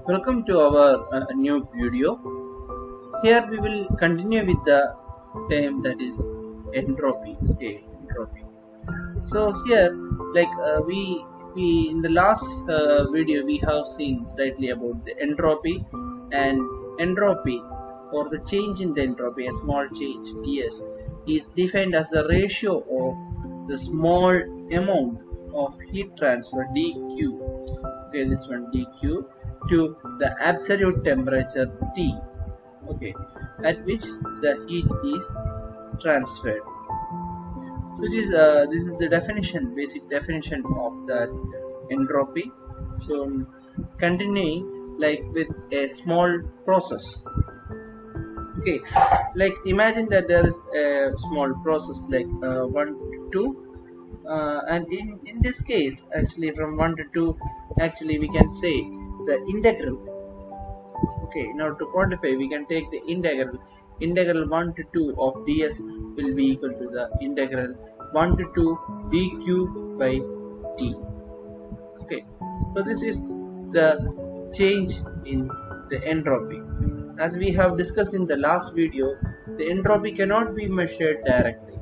Welcome to our new video. Here we will continue with the term that is entropy. Okay, entropy. So here, we in the last video we have seen slightly about the entropy, and entropy or the change in the entropy, a small change (ds), is defined as the ratio of the small amount of heat transfer dq. Okay, this one dq to the absolute temperature T, okay, at which the heat is transferred. So this is the definition, basic definition of that entropy. So continuing like with a small process. Okay, like imagine that there is a small process like 1 to 2, and in this case actually from 1 to 2 actually we can say the integral. Okay, in order to quantify we can take the integral 1 to 2 of ds will be equal to the integral 1 to 2 dq by t. Okay, so this is the change in the entropy. As we have discussed in the last video, the entropy cannot be measured directly,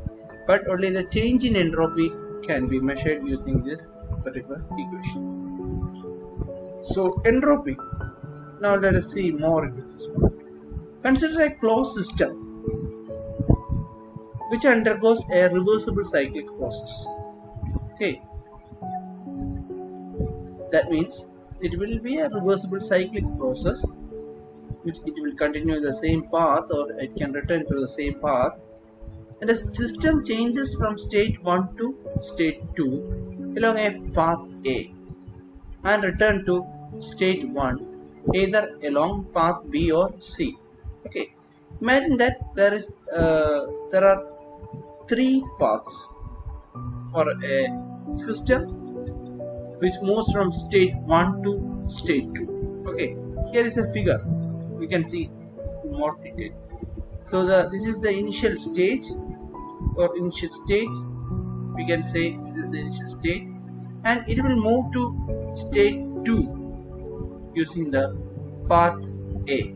but only the change in entropy can be measured using this particular equation. So entropy, now let us see more into this one. Consider a closed system which undergoes a reversible cyclic process. Okay, that means it will be a reversible cyclic process which it will continue the same path or it can return to the same path, and the system changes from state 1 to state 2 along a path A and return to state 1 either along path B or C. Okay, imagine that there are 3 paths for a system which moves from state 1 to state 2. Okay, here is a figure, we can see in more detail. So this is the initial stage or initial state, we can say this is the initial state, and it will move to state 2 using the path A,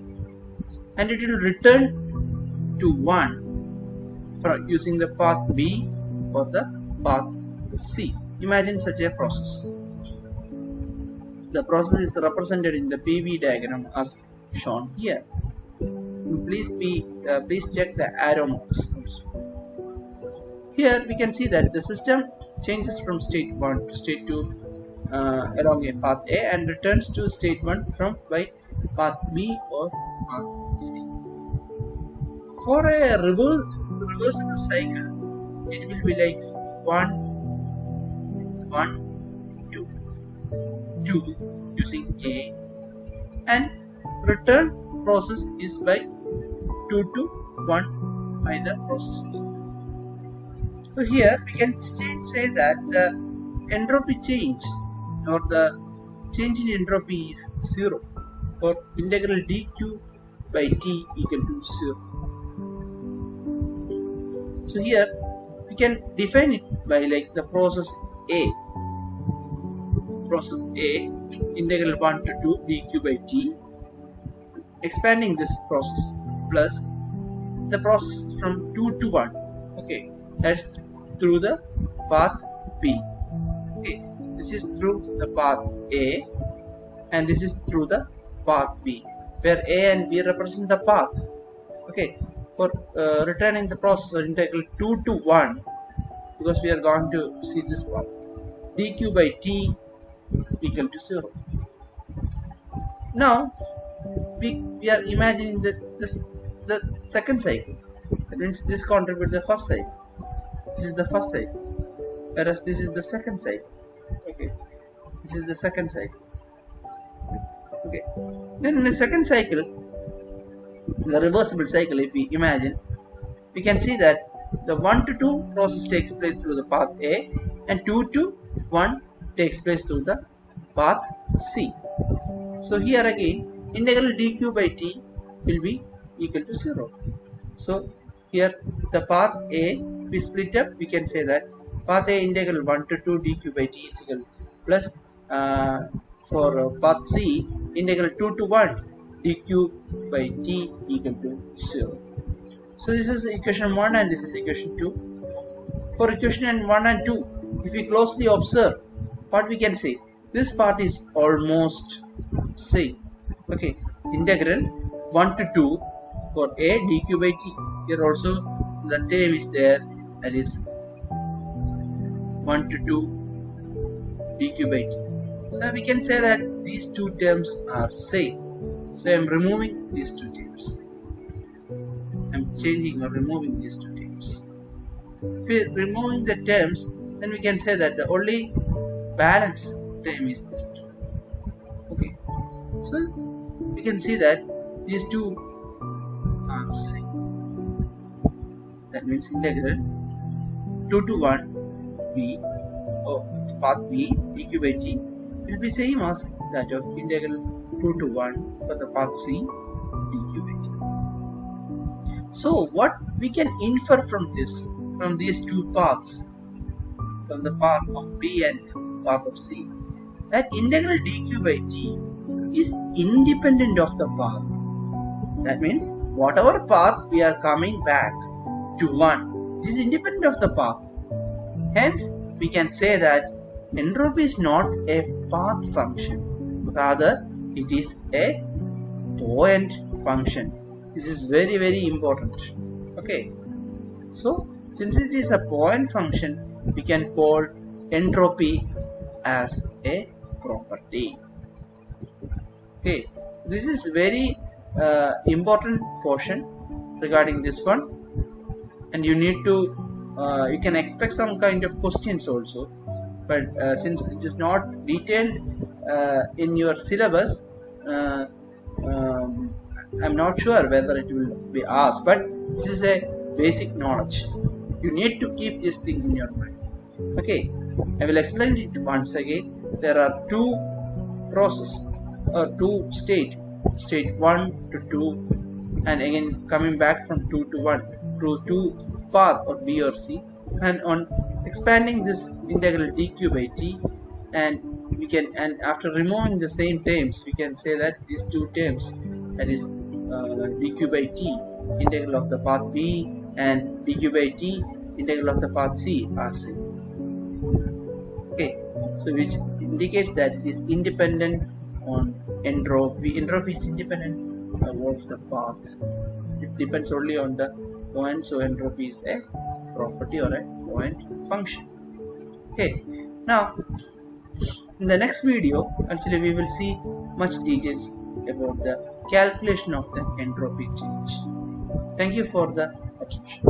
and it will return to 1 from using the path B or the path C. Imagine such a process. The process is represented in the PV diagram as shown here. Please check the arrow marks. Here we can see that the system changes from state 1 to state 2 along a path A and returns to state 1 from by path B or path C. For a reversible cycle, it will be like 1, 1, 2, 2 using A, and return process is by 2 to 1 by the process B. So here we can say that the entropy change or the change in entropy is 0 for integral dq by t equal to 0. So here we can define it by like the process A integral 1 to 2 dq by t, expanding this process plus the process from 2 to 1. Okay, that's through the path B. Okay, this is through the path A and this is through the path B, where A and B represent the path. Okay, for returning the process or integral 2 to 1, because we are going to see this part, dq by t equal to 0. Now we are imagining the second cycle. That means this contributes the first cycle. This is the first cycle, whereas this is the second cycle. Okay, this is the second cycle. Okay, then in the second cycle, the reversible cycle, if we imagine, we can see that the 1 to 2 process takes place through the path A and 2 to 1 takes place through the path C. So here again integral dq by t will be equal to 0. So here the path A, we split up, we can say that path A integral 1 to 2 dq by t is equal plus for path C integral 2 to 1 dq by t equal to 0. So this is equation 1 and this is equation 2. For equation 1 and 2, if we closely observe, what we can say, this part is almost same. Okay, integral 1 to 2 for a dq by t. Here also the term is there, that is 1 to 2 dq by t. So we can say that these two terms are same. So I am removing these two terms. I am changing or removing these two terms. If we are removing the terms, then we can say that the only balance term is this two. Okay, so we can see that these two are same. That means integral 2 to 1 b of path b dq by t will be same as that of integral 2 to 1 for the path c dq by t. So what we can infer from this, from these two paths, from the path of b and path of c, that integral dq by t is independent of the path. That means whatever path we are coming back to 1 is independent of the path. Hence we can say that entropy is not a path function, rather it is a point function. This is very, very important. Okay, so since it is a point function, we can call entropy as a property. Okay, this is very important portion regarding this one, and you need to you can expect some kind of questions also, but since it is not detailed in your syllabus, I'm not sure whether it will be asked, but this is a basic knowledge. You need to keep this thing in your mind. Okay, I will explain it once again. There are two processes or two state 1 to 2, and again coming back from 2 to 1 through 2 path or b or c, and on expanding this integral dq by t, and we can, and after removing the same terms, we can say that these two terms, that is dq by t integral of the path b and dq by t integral of the path c are same. Okay, so which indicates that it is independent on entropy. Entropy is independent of the path. It depends only on the point, so entropy is a property or a point function. Okay, now in the next video, actually we will see much details about the calculation of the entropy change. Thank you for the attention.